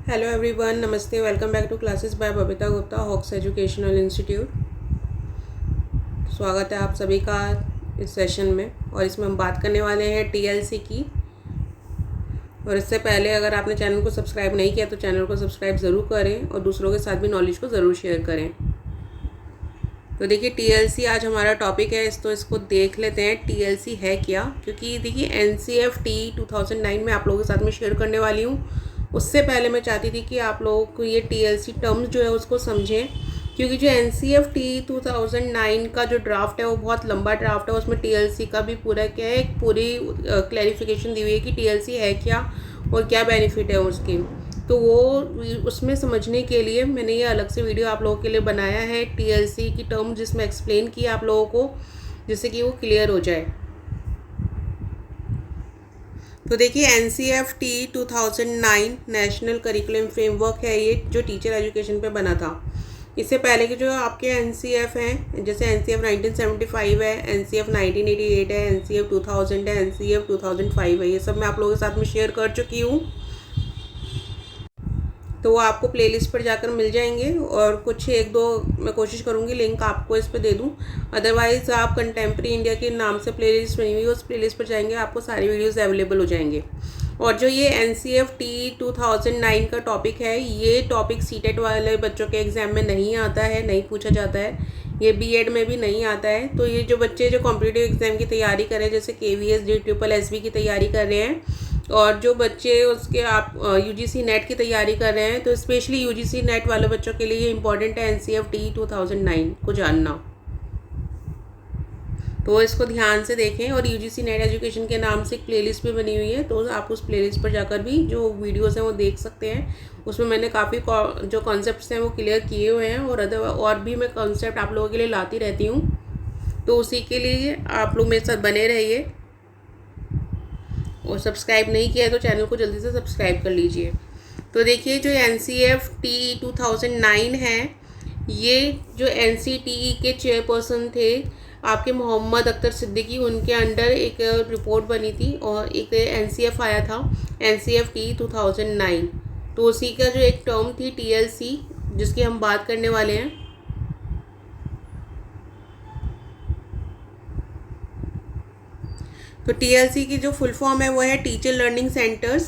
Hello everyone, नमस्ते। Welcome back to classes by Babita Gupta, Hawks educational institute. स्वागत है आप सभी का इस सेशन में। और इसमें हम बात करने वाले हैं टीएलसी की। और इससे पहले अगर आपने चैनल को सब्सक्राइब नहीं किया तो चैनल को सब्सक्राइब ज़रूर करें और दूसरों के साथ भी नॉलेज को ज़रूर शेयर करें। तो देखिए, टीएलसी आज हमारा टॉपिक है, तो इसको देख लेते हैं टीएलसी है क्या। क्योंकि देखिए एनसीएफटी 2009 में आप लोगों के साथ में शेयर करने वाली हूँ। उससे पहले मैं चाहती थी कि आप लोगों को ये टीएलसी टर्म्स जो है उसको समझें, क्योंकि जो एनसीएफटी 2009 का जो ड्राफ्ट है वो बहुत लंबा ड्राफ्ट है। उसमें टीएलसी का भी पूरा क्या है, एक पूरी क्लैरिफिकेशन दी हुई है कि टीएलसी है क्या और क्या बेनिफिट है उसकी। तो वो उसमें समझने के लिए मैंने ये अलग से वीडियो आप लोगों के लिए बनाया है, टीएलसी की टर्म जिसमें एक्सप्लेन किया आप लोगों को, जिससे कि वो क्लियर हो जाए। तो देखिए एनसीएफटी 2009 नेशनल करिकुलम फ्रेमवर्क है, ये जो टीचर एजुकेशन पे बना था। इससे पहले के जो आपके एनसीएफ हैं, जैसे एनसीएफ 1975 है, एनसीएफ 1988 है, एनसीएफ 2000 है, एनसीएफ 2005 है, ये सब मैं आप लोगों के साथ में शेयर कर चुकी हूँ। तो वो आपको प्लेलिस्ट पर जाकर मिल जाएंगे। और कुछ एक दो मैं कोशिश करूँगी लिंक आपको इस पर दे दूँ। अदरवाइज़ आप कंटेम्प्रेरी इंडिया के नाम से प्लेलिस्ट बनी हुई, उस प्लेलिस्ट पर जाएंगे, आपको सारी वीडियोस अवेलेबल हो जाएंगे। और जो ये एनसीएफटी 2009 का टॉपिक है, ये टॉपिक सीटेट वाले बच्चों के एग्ज़ाम में नहीं आता है, नहीं पूछा जाता है। ये बीएड में भी नहीं आता है। तो ये जो बच्चे जो कॉम्पिटिटिव एग्ज़ाम की तैयारी कर रहे हैं, जैसे केवीएस JSSB की तैयारी कर रहे हैं, और जो बच्चे उसके आप यूजीसी नेट की तैयारी कर रहे हैं, तो स्पेशली यूजीसी नेट वाले बच्चों के लिए ये इंपॉर्टेंट है एनसीएफटी 2009 को जानना। तो इसको ध्यान से देखें। और यूजीसी नेट एजुकेशन के नाम से एक प्लेलिस्ट भी बनी हुई है, तो आप उस प्लेलिस्ट पर जाकर भी जो वीडियोस हैं वो देख सकते हैं। उसमें मैंने काफ़ी जो कॉन्सेप्ट्स हैं वो क्लियर किए हुए हैं, और भी मैं कॉन्सेप्ट आप लोगों के लिए लाती रहती हूँ। तो उसी के लिए आप लोग मेरे साथ बने रहिए। और सब्सक्राइब नहीं किया है तो चैनल को जल्दी से सब्सक्राइब कर लीजिए। तो देखिए, जो एनसीएफटी 2009 है, ये जो एनसीटीई के चेयरपर्सन थे आपके मोहम्मद अख्तर सिद्दीकी, उनके अंडर एक रिपोर्ट बनी थी और एक एनसीएफ आया था, एनसीएफटी 2009। तो उसी का जो एक टर्म थी टीएलसी, जिसकी हम बात करने वाले हैं। तो टीएलसी की जो फुल फॉर्म है वो है टीचर लर्निंग सेंटर्स।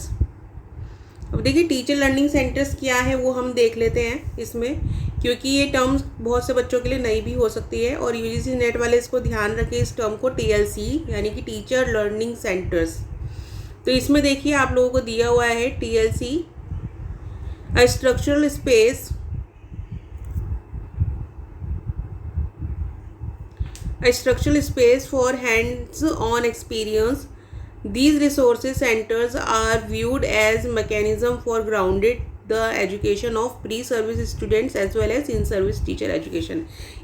अब देखिए टीचर लर्निंग सेंटर्स क्या है वो हम देख लेते हैं इसमें, क्योंकि ये टर्म्स बहुत से बच्चों के लिए नई भी हो सकती है। और यूजीसी नेट वाले इसको ध्यान रखें, इस टर्म को टीएलसी यानी कि टीचर लर्निंग सेंटर्स। तो इसमें देखिए आप लोगों को दिया हुआ है TLC a structural space, a structural space for hands-on experience. These resources centers are viewed as mechanism for grounded the education of pre-service students as well as in-service teacher education।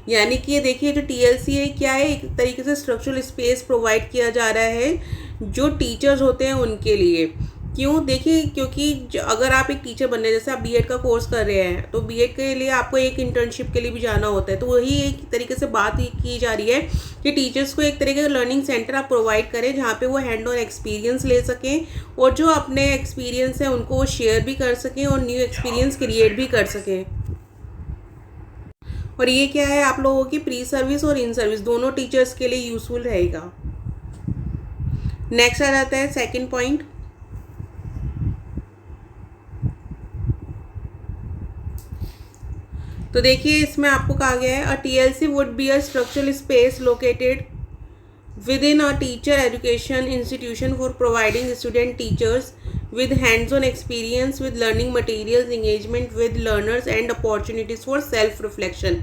यानी कि ये देखिए जो टीएलसी है क्या है, एक तरीके से स्ट्रक्चरल स्पेस प्रोवाइड किया जा रहा है जो टीचर्स होते हैं उनके लिए। क्यों? देखिए, क्योंकि अगर आप एक टीचर बनने, जैसे आप बीएड का कोर्स कर रहे हैं, तो बीएड के लिए आपको एक इंटर्नशिप के लिए भी जाना होता है। तो वही एक तरीके से बात की जा रही है कि टीचर्स को एक तरीके का लर्निंग सेंटर आप प्रोवाइड करें, जहाँ पे वो हैंड ऑन एक्सपीरियंस ले सकें और जो अपने एक्सपीरियंस है उनको वो शेयर भी कर सकें और न्यू एक्सपीरियंस क्रिएट भी कर सकें। और ये क्या है, आप लोगों की प्री सर्विस और इन सर्विस दोनों टीचर्स के लिए यूजफुल रहेगा। नेक्स्ट आ जाता है सेकेंड पॉइंट। तो देखिए इसमें आपको कहा गया है, a TLC would be a structural space located within a teacher education institution for providing student teachers with hands-on experience with learning materials, engagement with learners and opportunities for self reflection।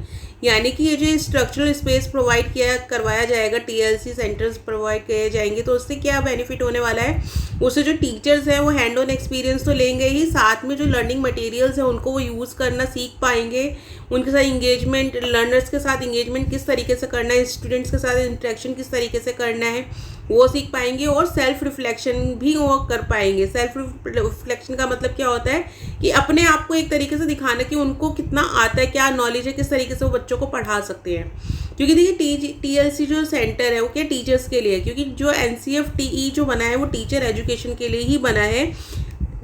यानी कि ये जो structural space provide किया करवाया जाएगा, TLC centres provide किए जाएंगे, तो उससे क्या बेनिफिट होने वाला है, उससे जो टीचर्स हैं वो हैंड ऑन एक्सपीरियंस तो लेंगे ही, साथ में जो लर्निंग मटेरियल्स हैं उनको वो यूज़ करना सीख पाएंगे। उनके साथ इंगेजमेंट, लर्नर्स के साथ इंगेजमेंट किस तरीके से करना है, स्टूडेंट्स के साथ इंटरेक्शन किस तरीके से करना है वो सीख पाएंगे। और सेल्फ रिफ्लेक्शन भी वो कर पाएंगे। सेल्फ रिफ्लेक्शन का मतलब क्या होता है कि अपने आप को एक तरीके से दिखाना कि उनको कितना आता है, क्या नॉलेज है, किस तरीके से वो बच्चों को पढ़ा सकते हैं। क्योंकि देखिए टीएलसी जो सेंटर है वो क्या टीचर्स के लिए है, क्योंकि जो एनसीएफटीई जो बना है वो टीचर एजुकेशन के लिए ही बना है।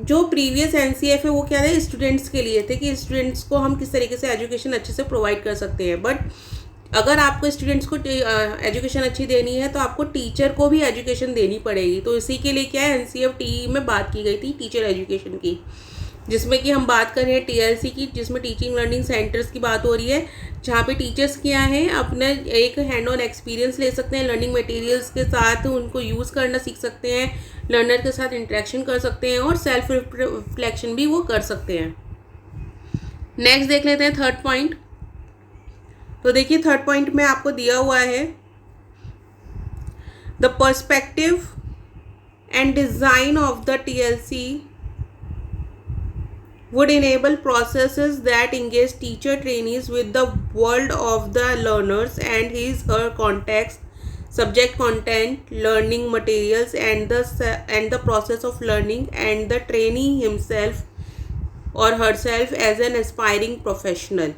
जो प्रीवियस एनसीएफ है वो क्या है, स्टूडेंट्स के लिए थे कि स्टूडेंट्स को हम किस तरीके से एजुकेशन अच्छे से प्रोवाइड कर सकते हैं। बट अगर आपको स्टूडेंट्स को एजुकेशन अच्छी देनी है तो आपको टीचर को भी एजुकेशन देनी पड़ेगी। तो इसी के लिए क्या है, एनसीएफ टी में बात की गई थी टीचर एजुकेशन की, जिसमें कि हम बात कर रहे हैं टीएलसी की, जिसमें टीचिंग लर्निंग सेंटर्स की बात हो रही है, जहाँ पे टीचर्स क्या हैं अपने एक हैंड ऑन एक्सपीरियंस ले सकते हैं, लर्निंग मटेरियल्स के साथ उनको यूज़ करना सीख सकते हैं, लर्नर के साथ इंटरेक्शन कर सकते हैं और सेल्फ रिफ्लेक्शन भी वो कर सकते हैं। नेक्स्ट देख लेते हैं थर्ड पॉइंट। तो देखिए थर्ड पॉइंट में आपको दिया हुआ है, the perspective and design of the TLC would enable processes that engage teacher trainees with the world of the learners and his her context, subject content, learning materials and the process of learning, and the trainee himself or herself as an aspiring professional।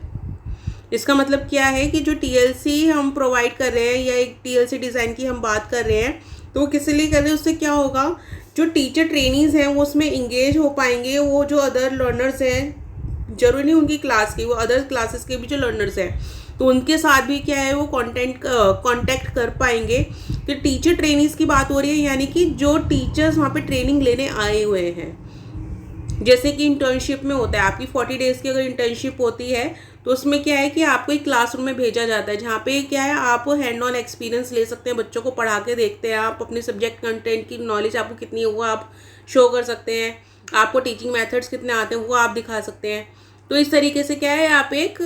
इसका मतलब क्या है कि जो TLC हम provide कर रहे हैं या एक टीएलसी डिज़ाइन की हम बात कर रहे हैं तो वो किस लिए कर रहे हैं, उससे क्या होगा, जो टीचर ट्रेनीज़ हैं वो उसमें इंगेज हो पाएंगे। वो जो अदर लर्नर्स हैं, जरूरी नहीं उनकी क्लास के, वो अदर क्लासेस के भी जो लर्नर्स हैं तो उनके साथ भी क्या है वो कांटेक्ट कर पाएंगे। तो टीचर ट्रेनीज़ की बात हो रही है, यानी कि जो टीचर्स वहाँ पे ट्रेनिंग लेने आए हुए हैं। जैसे कि इंटर्नशिप में होता है, आपकी 40 डेज़ की अगर इंटर्नशिप होती है तो उसमें क्या है कि आपको एक क्लासरूम में भेजा जाता है, जहाँ पे क्या है आप हैंड ऑन एक्सपीरियंस ले सकते हैं, बच्चों को पढ़ा के देखते हैं, आप अपने सब्जेक्ट कंटेंट की नॉलेज आपको कितनी है वो आप शो कर सकते हैं, आपको टीचिंग मेथड्स कितने आते हैं वो आप दिखा सकते हैं। तो इस तरीके से क्या है, आप एक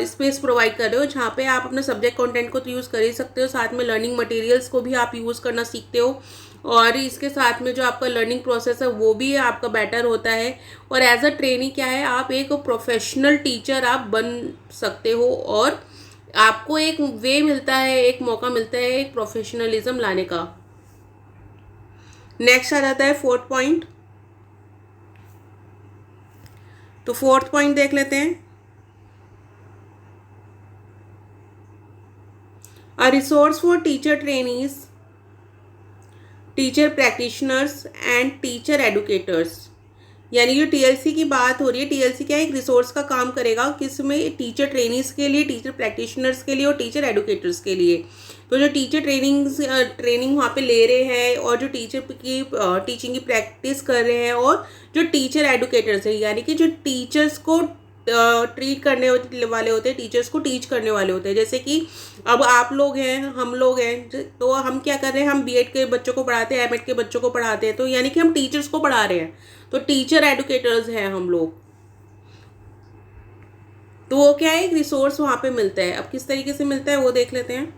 स्पेस प्रोवाइड कर रहे हो जहाँ पे आप अपने सब्जेक्ट कंटेंट को तो यूज़ कर ही सकते हो, साथ में लर्निंग मटेरियल्स को भी आप यूज़ करना सीखते हो, और इसके साथ में जो आपका लर्निंग प्रोसेस है वो भी आपका बेटर होता है। और एज अ ट्रेनी क्या है, आप एक प्रोफेशनल टीचर आप बन सकते हो और आपको एक वे मिलता है, एक मौका मिलता है एक प्रोफेशनलिज्म लाने का। नेक्स्ट आ जाता है फोर्थ पॉइंट। तो फोर्थ पॉइंट देख लेते हैं, a resource for teacher trainees, teacher practitioners and teacher educators. यानी जो टीएलसी की बात हो रही है, टीएलसी क्या एक रिसोर्स का काम करेगा किसमें, टीचर ट्रेनीज के लिए, टीचर प्रैक्टिशनर्स के लिए और टीचर एडुकेटर्स के लिए। तो जो टीचर ट्रेनिंग वहाँ पे ले रहे हैं और जो टीचर की टीचिंग की प्रैक्टिस कर रहे हैं, और जो टीचर एडुकेटर्स हैं यानी कि जो टीचर्स को ट्रीट करने वाले होते हैं, टीचर्स को टीच करने वाले होते हैं। जैसे कि अब आप लोग हैं, हम लोग हैं, तो हम क्या कर रहे हैं, हम बीएड के बच्चों को पढ़ाते हैं, एमएड के बच्चों को पढ़ाते हैं, तो यानी कि हम टीचर्स को पढ़ा रहे हैं, तो टीचर एडुकेटर्स हैं हम लोग। तो वो क्या है, एक रिसोर्स वहाँ पे मिलता है। अब किस तरीके से मिलता है वो देख लेते हैं।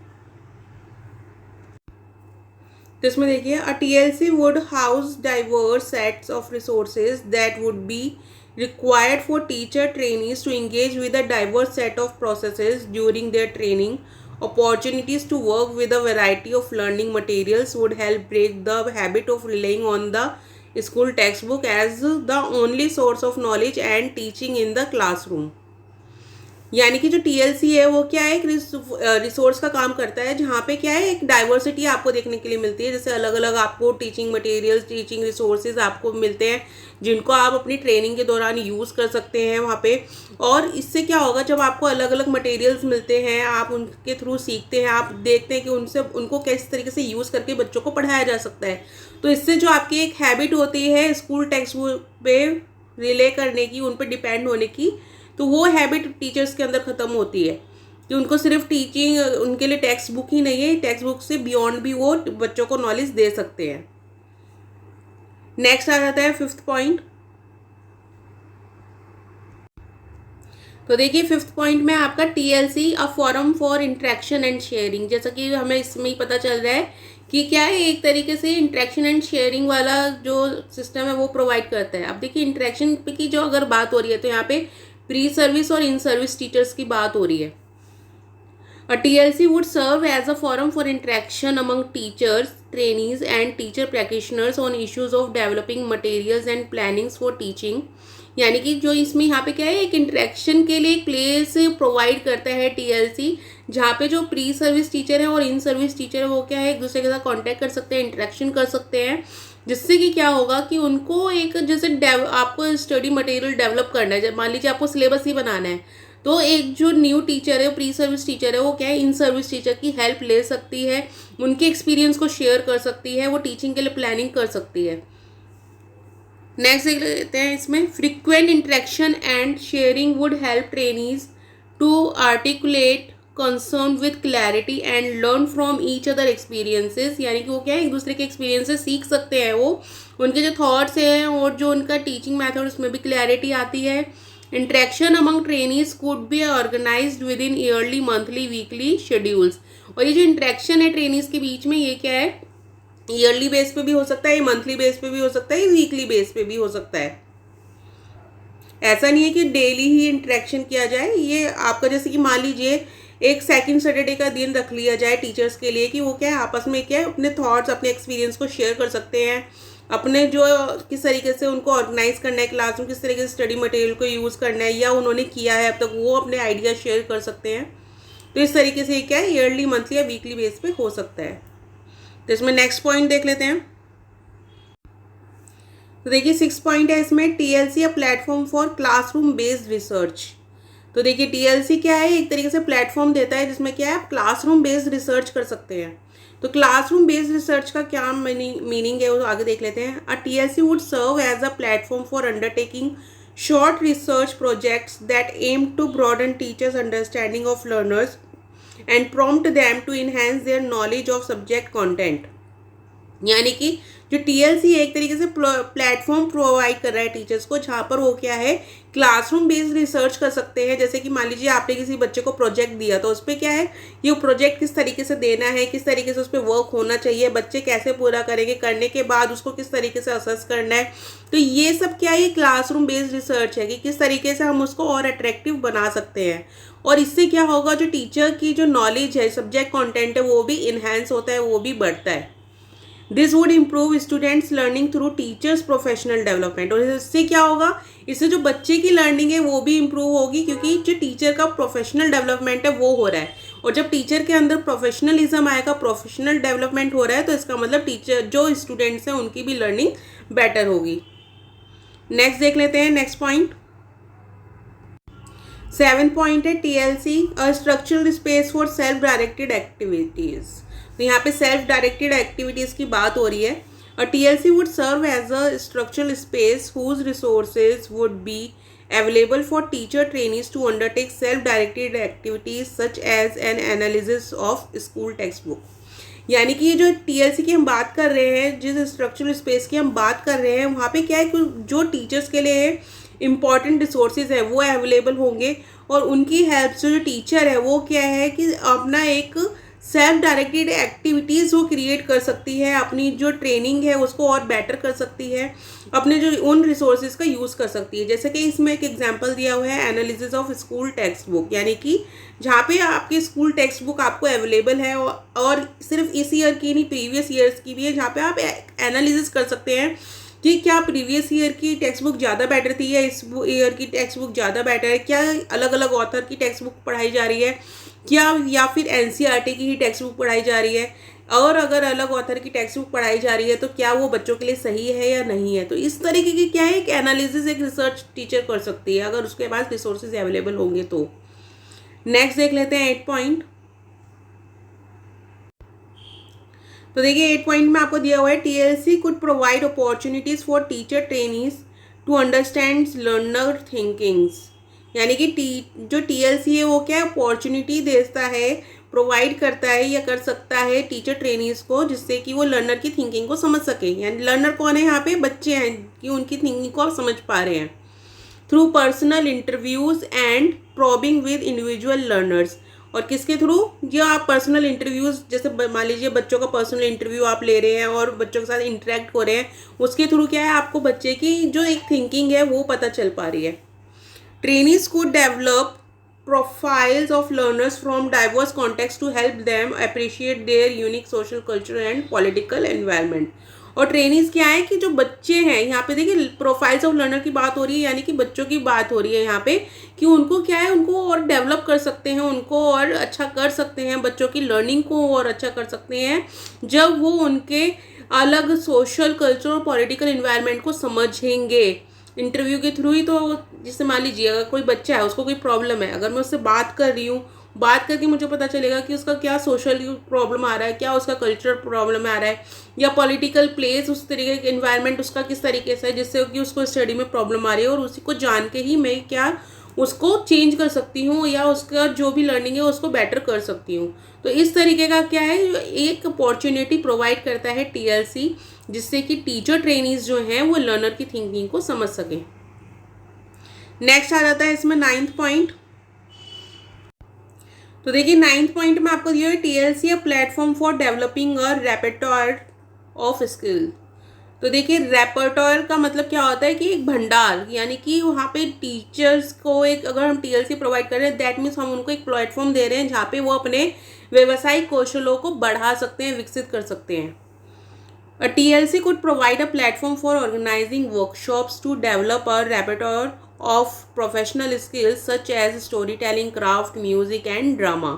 तो इसमें देखिए, a TLC would house diverse sets of resources that would be required for teacher trainees to engage with a diverse set of processes during their training. Opportunities to work with a variety of learning materials would help break the habit of relying on the school textbook as the only source of knowledge and teaching in the classroom. यानी कि जो TLC है वो क्या है, एक resource का काम करता है, जहाँ पे क्या है एक डाइवर्सिटी आपको देखने के लिए मिलती है। जैसे अलग अलग आपको टीचिंग मटेरियल्स, टीचिंग रिसोर्सेज आपको मिलते हैं जिनको आप अपनी ट्रेनिंग के दौरान यूज़ कर सकते हैं वहाँ पे। और इससे क्या होगा, जब आपको अलग अलग मटेरियल्स मिलते हैं, आप उनके थ्रू सीखते हैं, आप देखते हैं कि उनको किस तरीके से यूज़ करके बच्चों को पढ़ाया जा सकता है। तो इससे जो आपकी एक हैबिट होती है स्कूल टेक्स्ट बुक पे रिले करने की, उन पर डिपेंड होने की, तो वो हैबिट टीचर्स के अंदर ख़त्म होती है कि उनको सिर्फ टीचिंग, उनके लिए टेक्स्ट बुक ही नहीं है, टेक्स्ट बुक से बियॉन्ड भी वो बच्चों को नॉलेज दे सकते हैं। नेक्स्ट आ जाता है फिफ्थ पॉइंट। तो देखिए फिफ्थ पॉइंट में आपका TLC a forum for interaction and sharing. जैसा कि हमें इसमें ही पता चल रहा है कि क्या है, एक तरीके से इंटरेक्शन एंड शेयरिंग वाला जो सिस्टम है वो प्रोवाइड करता है। अब देखिए इंटरेक्शन की जो अगर बात हो रही है तो यहाँ पे प्री सर्विस और इन सर्विस टीचर्स की बात हो रही है। A TLC would serve as a forum for interaction among teachers, trainees and teacher practitioners on issues of developing materials and plannings for teaching। यानी कि जो इसमें यहाँ पे क्या है, एक इंटरेक्शन के लिए एक प्लेस प्रोवाइड करता है टीएलसी, जहाँ पे जो प्री सर्विस टीचर है और इन सर्विस टीचर है वो क्या है एक दूसरे के साथ कांटेक्ट कर सकते हैं, इंटरेक्शन कर सकते हैं जिससे कि क्या होगा कि उनको एक जैसे आपको स्टडी मटेरियल डेवलप करना है, जब मान लीजिए आपको सिलेबस ही बनाना है, तो एक जो न्यू टीचर है, प्री सर्विस टीचर है, वो क्या है, इन सर्विस टीचर की हेल्प ले सकती है, उनके एक्सपीरियंस को शेयर कर सकती है, वो टीचिंग के लिए प्लानिंग कर सकती है। नेक्स्ट देख लेते हैं इसमें, frequent interaction and sharing would help trainees to articulate concern with clarity and learn from each other experiences. यानी कि वो क्या है, एक दूसरे के एक्सपीरियंसेस सीख सकते हैं, वो उनके जो थॉट्स हैं और जो उनका टीचिंग मैथड उसमें भी क्लैरिटी आती है। Interaction among trainees could be organized within yearly, monthly, weekly schedules. और ये जो इंटरेक्शन है ट्रेनीज के बीच में, ये क्या है, ईयरली बेस पे भी हो सकता है, ये मंथली बेस पे भी हो सकता है, ये वीकली बेस पे भी हो सकता है। ऐसा नहीं है कि डेली ही इंटरेक्शन किया जाए। ये आपका जैसे कि मान लीजिए एक सेकंड सैटरडे का दिन रख लिया जाए टीचर्स के लिए, कि वो क्या है, आपस में क्या है, अपने थॉट्स, अपने एक्सपीरियंस को शेयर कर सकते हैं, अपने जो किस तरीके से उनको ऑर्गेनाइज करना है क्लास में, किस तरीके से स्टडी मटेरियल को यूज़ करना है, या उन्होंने किया है अब तक, वो अपने आइडिया शेयर कर सकते हैं। तो इस तरीके से क्या है, ईयरली, मंथली या वीकली बेस पे हो सकता है। तो इसमें नेक्स्ट पॉइंट देख लेते हैं। तो देखिए 6 पॉइंट है इसमें, TLC a platform for classroom based research. तो देखिए टीएलसी क्या है, एक तरीके से प्लेटफॉर्म देता है जिसमें क्या है, आप क्लासरूम बेस्ड रिसर्च कर सकते हैं। तो क्लासरूम बेस्ड रिसर्च का क्या मीनिंग है वो आगे देख लेते हैं। A TLC would serve as a platform for undertaking short research projects that aim to broaden teachers' understanding of learners and prompt them to enhance their knowledge of subject content। यानी कि जो TLC एक तरीके से platform provide कर रहा है teachers को, जहाँ पर वो क्या है, क्लासरूम बेस्ड रिसर्च कर सकते हैं। जैसे कि मान लीजिए आपने किसी बच्चे को प्रोजेक्ट दिया, तो उस पर क्या है, ये प्रोजेक्ट किस तरीके से देना है, किस तरीके से उस पर वर्क होना चाहिए, बच्चे कैसे पूरा करेंगे, करने के बाद उसको किस तरीके से असेस करना है। तो ये सब क्या है, ये क्लासरूम बेस्ड रिसर्च है कि किस तरीके से हम उसको और अट्रैक्टिव बना सकते हैं। और इससे क्या होगा, जो टीचर की जो नॉलेज है, सब्जेक्ट कंटेंट है, वो भी इन्हेंस होता है, वो भी बढ़ता है। This would improve students learning through teachers professional development. और इससे क्या होगा, इससे जो बच्चे की लर्निंग है वो भी इम्प्रूव होगी, क्योंकि जो टीचर का प्रोफेशनल डेवलपमेंट है वो हो रहा है। और जब टीचर के अंदर प्रोफेशनलिज्म आएगा, प्रोफेशनल डेवलपमेंट हो रहा है, तो इसका मतलब टीचर जो स्टूडेंट्स हैं उनकी भी लर्निंग बेटर होगी। नेक्स्ट देख लेते हैं, नेक्स्ट पॉइंट 7 पॉइंट है, TLC a structural space for self directed activities. तो यहाँ पे सेल्फ डायरेक्टेड एक्टिविटीज़ की बात हो रही है। A TLC would serve as a structural space whose resources would be available for teacher trainees to undertake self directed activities such as an analysis of school text book. यानी कि ये जो TLC की हम बात कर रहे हैं, जिस स्ट्रक्चरल स्पेस की हम बात कर रहे हैं, वहाँ पे क्या है कि जो टीचर्स के लिए इम्पॉर्टेंट रिसोर्सेज है वो अवेलेबल होंगे, और उनकी हेल्प से जो टीचर है वो क्या है कि अपना एक सेल्फ डायरेक्टेड एक्टिविटीज़ वो क्रिएट कर सकती है, अपनी जो ट्रेनिंग है उसको और बेटर कर सकती है, अपने जो उन रिसोर्सेज का यूज़ कर सकती है। जैसे कि इसमें एक एग्जांपल दिया हुआ है, analysis of school text book. यानी कि जहाँ पे आपकी स्कूल टेक्स्ट बुक आपको अवेलेबल है, और सिर्फ इस ईयर की नहीं, प्रीवियस ईयर्स की भी है, जहाँ पे आप एनालिसिस कर सकते हैं कि क्या प्रीवियस ईयर की टेक्स्ट बुक ज़्यादा बेटर थी या इस ईयर की टेक्स्ट बुक ज़्यादा बेटर है, क्या अलग अलग ऑथर की टेक्स्ट बुक पढ़ाई जा रही है, क्या या फिर एनसीईआरटी की ही टेक्स्ट बुक पढ़ाई जा रही है, और अगर अलग ऑथर की टेक्स्ट बुक पढ़ाई जा रही है तो क्या वो बच्चों के लिए सही है या नहीं है। तो इस तरीके की क्या है, एक एनालिसिस, एक रिसर्च टीचर कर सकती है, अगर उसके पास रिसोर्सेज अवेलेबल होंगे तो। नेक्स्ट देख लेते हैं 8 पॉइंट। तो देखिए 8 पॉइंट में आपको दिया हुआ है, TLC could provide opportunities for teacher trainees to understand learner thinkings. यानी कि जो टीएलसी है वो क्या अपॉर्चुनिटी देता है, प्रोवाइड करता है या कर सकता है टीचर ट्रेनीज को, जिससे कि वो लर्नर की थिंकिंग को समझ सके। यानी लर्नर कौन है यहाँ पे, बच्चे हैं, कि उनकी थिंकिंग को आप समझ पा रहे हैं। Through personal interviews and probing with individual learners. और किसके थ्रू, जो आप पर्सनल इंटरव्यूज़, जैसे मान लीजिए बच्चों का पर्सनल इंटरव्यू आप ले रहे हैं और बच्चों के साथ इंटरेक्ट हो रहे हैं, उसके थ्रू क्या है, आपको बच्चे की जो एक थिंकिंग है वो पता चल पा रही है। Trainees could develop profiles of learners from diverse contexts to help them appreciate their unique social, cultural and political environment। और ट्रेनिंग्स क्या है कि जो बच्चे हैं, यहाँ पे देखिए प्रोफाइल्स ऑफ लर्नर की बात हो रही है, यानी कि बच्चों की बात हो रही है यहाँ पे, कि उनको क्या है, उनको और डेवलप कर सकते हैं, उनको और अच्छा कर सकते हैं, बच्चों की लर्निंग को और अच्छा कर सकते हैं, जब वो उनके अलग सोशल, कल्चर और पॉलिटिकल इन्वायरमेंट को समझेंगे इंटरव्यू के थ्रू ही। तो जैसे मान लीजिए अगर कोई बच्चा है, उसको कोई प्रॉब्लम है, अगर मैं उससे बात कर रही हूँ, बात करके मुझे पता चलेगा कि उसका क्या सोशल प्रॉब्लम आ रहा है, क्या उसका कल्चरल प्रॉब्लम आ रहा है, या पॉलिटिकल प्लेस, उस तरीके का इन्वायरमेंट उसका किस तरीके से है जिससे कि उसको स्टडी में प्रॉब्लम आ रही है, और उसी को जान के ही मैं क्या उसको चेंज कर सकती हूँ या उसका जो भी लर्निंग है उसको बेटर कर सकती हूँ। तो इस तरीके का क्या है, एक अपॉर्चुनिटी प्रोवाइड करता है टीएलसी, जिससे कि टीचर ट्रेनीज जो हैं वो लर्नर की थिंकिंग को समझ सकें। नेक्स्ट आ जाता है इसमें 9th पॉइंट। तो देखिए 9th पॉइंट में आपको दिया है TLC a platform for developing a repertoire of skill. तो देखिए रेpertoire का मतलब क्या होता है कि एक भंडार, यानी कि वहाँ पे टीचर्स को एक, अगर हम टीएलसी प्रोवाइड कर रहे हैं दैट मीन्स हम उनको एक प्लेटफॉर्म दे रहे हैं जहाँ पे वो अपने व्यवसायिक कौशलों को बढ़ा सकते हैं, विकसित कर सकते हैं। A TLC could provide a platform for organizing workshops to develop a repertoire of professional skills such as storytelling, craft, music and drama।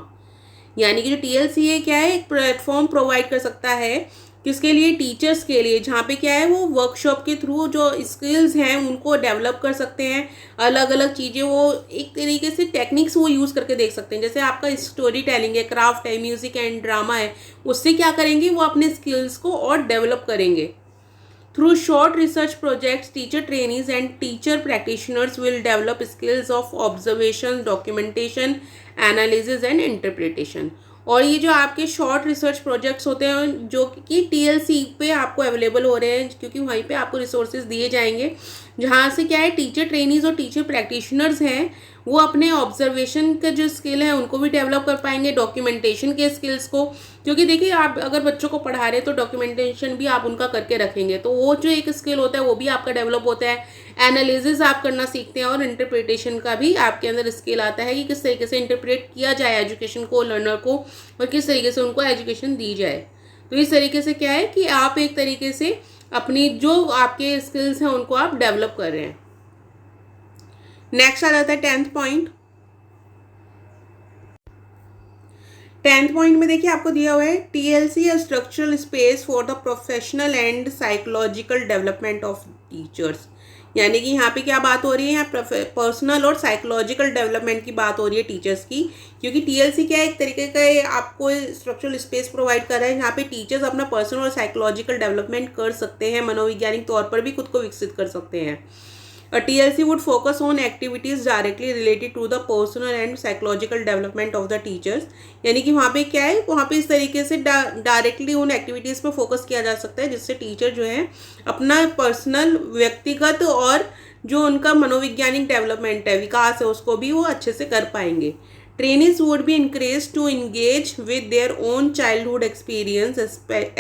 यानी कि जो TLC है क्या है, एक प्लेटफॉर्म प्रोवाइड कर सकता है किसके लिए, टीचर्स के लिए, जहाँ पे क्या है वो वर्कशॉप के थ्रू जो स्किल्स हैं उनको डेवलप कर सकते हैं। अलग अलग चीज़ें वो एक तरीके से टेक्निक्स वो यूज़ करके देख सकते हैं। जैसे आपका स्टोरी टेलिंग है, क्राफ्ट है, म्यूज़िक एंड ड्रामा है, उससे क्या करेंगे वो अपने स्किल्स को और डेवलप करेंगे। Through short research projects, teacher trainees and teacher practitioners will develop skills of observation, documentation, analysis and interpretation। और ये जो आपके शॉर्ट रिसर्च प्रोजेक्ट्स होते हैं जो कि टीएलसी पे आपको अवेलेबल हो रहे हैं, क्योंकि वहीं पे आपको रिसोर्सेज दिए जाएंगे, जहाँ से क्या है टीचर ट्रेनीज और टीचर प्रैक्टिशनर्स हैं वो अपने ऑब्जर्वेशन का जो स्किल है उनको भी डेवलप कर पाएंगे, डॉक्यूमेंटेशन के स्किल्स को, क्योंकि देखिए आप अगर बच्चों को पढ़ा रहे हैं तो डॉक्यूमेंटेशन भी आप उनका करके रखेंगे, तो वो जो एक स्किल होता है वो भी आपका डेवलप होता है। एनालिसिस आप करना सीखते हैं और इंटरप्रिटेशन का भी आपके अंदर स्किल आता है कि किस तरीके से इंटरप्रेट किया जाए एजुकेशन को, लर्नर को, और किस तरीके से उनको एजुकेशन दी जाए। तो इस तरीके से क्या है कि आप एक तरीके से अपनी जो आपके स्किल्स हैं उनको आप डेवलप कर रहे हैं। नेक्स्ट आ जाता है 10th पॉइंट। 10th पॉइंट में देखिए आपको दिया हुआ है TLC a structural space for the professional and psychological development of teachers. यानी कि यहाँ पे क्या बात हो रही है, यहाँ पर्सनल और साइकोलॉजिकल डेवलपमेंट की बात हो रही है टीचर्स की, क्योंकि टीएलसी क्या है एक तरीके का आपको स्ट्रक्चरल स्पेस प्रोवाइड कर रहा है जहाँ पे टीचर्स अपना पर्सनल और साइकोलॉजिकल डेवलपमेंट कर सकते हैं, मनोवैज्ञानिक तौर पर भी खुद को विकसित कर सकते हैं। A TLC would focus on activities directly related to the personal and psychological development of the teachers। यानी कि वहाँ पे क्या है, वहाँ पे इस तरीके से डायरेक्टली उन एक्टिविटीज़ पे फोकस किया जा सकता है जिससे टीचर जो है अपना पर्सनल, व्यक्तिगत और जो उनका मनोवैज्ञानिक डेवलपमेंट है, विकास है, उसको भी वो अच्छे से कर पाएंगे। Trainees would be encouraged to engage with their own childhood experience,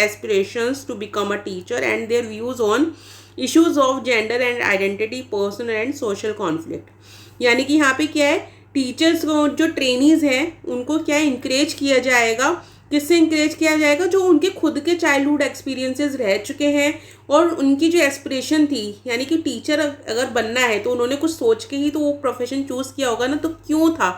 aspirations to become a teacher and their views on issues of gender and identity, personal and social conflict. यानी कि यहाँ पे क्या है, टीचर्स को जो ट्रेनीज हैं उनको क्या इंकरेज किया जाएगा, किससे इंकरेज किया जाएगा, जो उनके खुद के चाइल्डहुड एक्सपीरियंसेस रह चुके हैं और उनकी जो एस्पिरेशन थी, यानी कि टीचर अगर बनना है तो उन्होंने कुछ सोच के ही तो वो प्रोफेशन चूज़ किया होगा ना, तो क्यों था,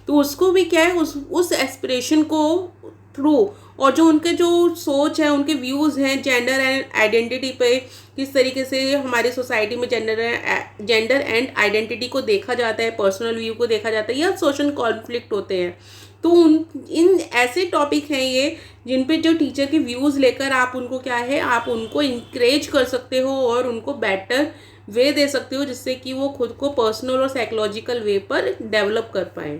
तो उसको भी क्या है उस एस्पिरेशन को थ्रू, और जो उनके जो सोच है, उनके व्यूज़ हैं जेंडर एंड आइडेंटिटी पे, किस तरीके से हमारी सोसाइटी में जेंडर एंड आइडेंटिटी को देखा जाता है, पर्सनल व्यू को देखा जाता है, या सोशल कॉन्फ्लिक्ट होते हैं, तो इन ऐसे टॉपिक हैं ये जिन पे जो टीचर के व्यूज़ लेकर आप उनको क्या है, आप उनको इंकरेज कर सकते हो और उनको बेटर वे दे सकते हो जिससे कि वो खुद को पर्सनल और साइकोलॉजिकल वे पर डेवलप कर पाए।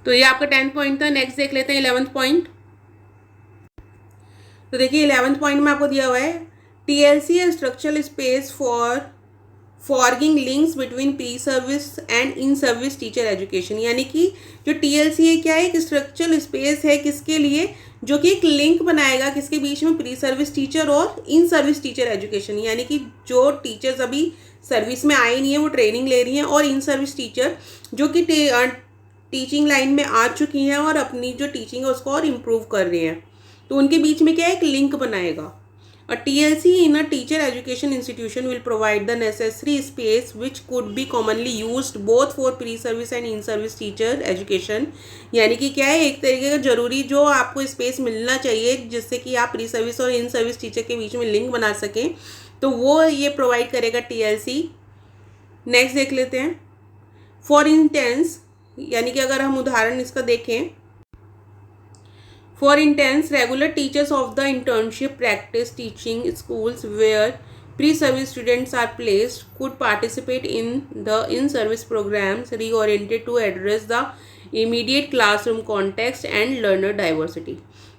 तो ये आपका 10th पॉइंट था। नेक्स्ट देख लेते हैं 11th पॉइंट। तो देखिए 11th पॉइंट में आपको दिया हुआ है टीएलसी है structural space for forging links between pre service and in service teacher education. यानी कि जो टीएलसी है क्या है, एक स्ट्रक्चरल स्पेस है किसके लिए, जो कि एक लिंक बनाएगा किसके बीच में, प्री सर्विस टीचर और इन सर्विस टीचर एजुकेशन। यानी कि जो टीचर्स अभी सर्विस में आए नहीं है वो ट्रेनिंग ले रही हैं, और इन सर्विस टीचर जो कि टीचिंग लाइन में आ चुकी हैं और अपनी जो टीचिंग है उसको और इम्प्रूव कर रही हैं, तो उनके बीच में क्या है, एक लिंक बनाएगा। A TLC in a teacher education institution will provide the necessary space which could be commonly used both for pre-service and in-service teacher education. यानी कि क्या है, एक तरीके का जरूरी जो आपको स्पेस मिलना चाहिए जिससे कि आप प्री सर्विस और इन सर्विस टीचर के बीच में लिंक बना सकें, तो वो ये प्रोवाइड करेगा TLC. नेक्स्ट देख लेते हैं. फॉर इंस्टेंस, यानी कि अगर हम उदाहरण इसका देखें, For instance, regular teachers of the internship practice teaching schools where pre-service students are placed could participate in the in-service programs reoriented to address the immediate classroom context and learner diversity.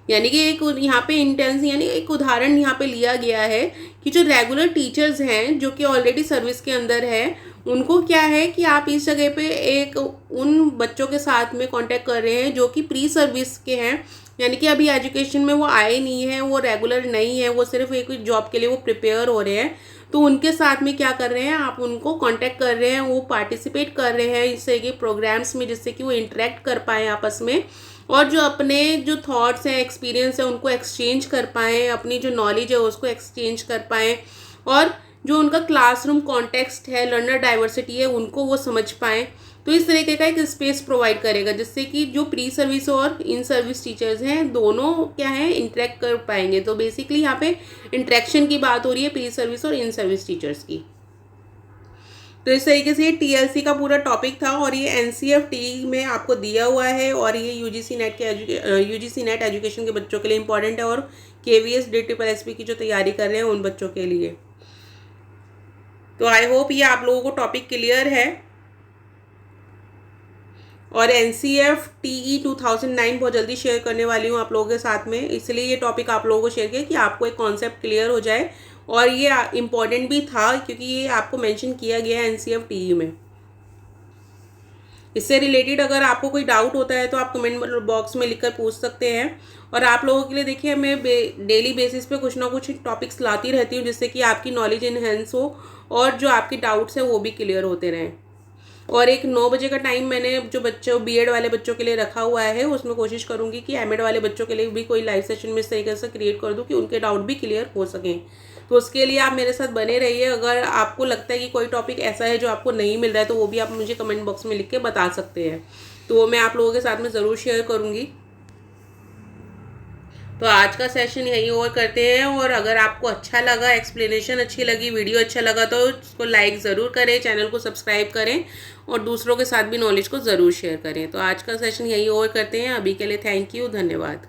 यानी कि एक यहाँ पे intense यानी एक उदाहरण यहाँ पे लिया गया है कि जो रेगुलर टीचर्स हैं जो कि ऑलरेडी सर्विस के अंदर है, उनको क्या है कि आप इस जगह पे एक उन बच्चों के साथ में कांटेक्ट कर रहे हैं जो कि प्री सर्विस के हैं, यानी कि अभी एजुकेशन में वो आए नहीं हैं, वो रेगुलर नहीं है, वो सिर्फ एक जॉब के लिए वो प्रिपेयर हो रहे हैं. तो उनके साथ में क्या कर रहे हैं, आप उनको कांटेक्ट कर रहे हैं, वो पार्टिसिपेट कर रहे हैं इस तरह के प्रोग्राम्स में जिससे कि वो इंटरेक्ट कर पाएँ आपस में और जो अपने जो थॉट्स हैं, एक्सपीरियंस है, उनको एक्सचेंज कर पाएँ, अपनी जो नॉलेज है उसको एक्सचेंज कर पाएँ और जो उनका क्लासरूम कॉन्टेक्स्ट है, लर्नर डाइवर्सिटी है, उनको वो समझ पाएँ. तो इस तरीके का एक स्पेस प्रोवाइड करेगा जिससे कि जो प्री सर्विस और इन सर्विस टीचर्स हैं दोनों क्या है इंटरेक्ट कर पाएंगे. तो बेसिकली यहाँ पे इंटरेक्शन की बात हो रही है प्री सर्विस और इन सर्विस टीचर्स की. तो इस तरीके से ये TLC का पूरा टॉपिक था और ये NCFT में आपको दिया हुआ है और ये UGC नेट एजुकेशन के बच्चों के लिए इंपॉर्टेंट है और KVS DSSP की जो तैयारी कर रहे हैं उन बच्चों के लिए. तो आई होप ये आप लोगों को टॉपिक क्लियर है. और NCFTE 2009 बहुत जल्दी शेयर करने वाली हूँ आप लोगों के साथ में, इसलिए ये टॉपिक आप लोगों को शेयर किया कि आपको एक कॉन्सेप्ट क्लियर हो जाए. और ये इम्पॉर्टेंट भी था क्योंकि ये आपको मेंशन किया गया है NCFTE में. इससे रिलेटेड अगर आपको कोई डाउट होता है तो आप कमेंट बॉक्स में लिखकर पूछ सकते हैं. और आप लोगों के लिए देखिए मैं डेली बेसिस पे कुछ ना कुछ टॉपिक्स लाती रहती हूँ जिससे कि आपकी नॉलेज इन्हेंस हो और जो आपके डाउट्स हैं वो भी क्लियर होते रहें. और एक 9 बजे का टाइम मैंने जो बच्चों BEd वाले बच्चों के लिए रखा हुआ है, उसमें कोशिश करूँगी कि MEd वाले बच्चों के लिए भी कोई लाइव सेशन में इस तरीके से क्रिएट कर दूँ कि उनके डाउट भी क्लियर हो सकें. तो उसके लिए आप मेरे साथ बने रहिए. अगर आपको लगता है कि कोई टॉपिक ऐसा है जो आपको नहीं मिल रहा है तो वो भी आप मुझे कमेंट बॉक्स में लिख के बता सकते हैं, तो वो मैं आप लोगों के साथ में ज़रूर शेयर करूँगी. तो आज का सेशन यही ओवर करते हैं. और अगर आपको अच्छा लगा, एक्सप्लेनेशन अच्छी लगी, वीडियो अच्छा लगा तो उसको लाइक ज़रूर करें, चैनल को सब्सक्राइब करें और दूसरों के साथ भी नॉलेज को ज़रूर शेयर करें. तो आज का सेशन यही ओवर करते हैं. अभी के लिए थैंक यू, धन्यवाद.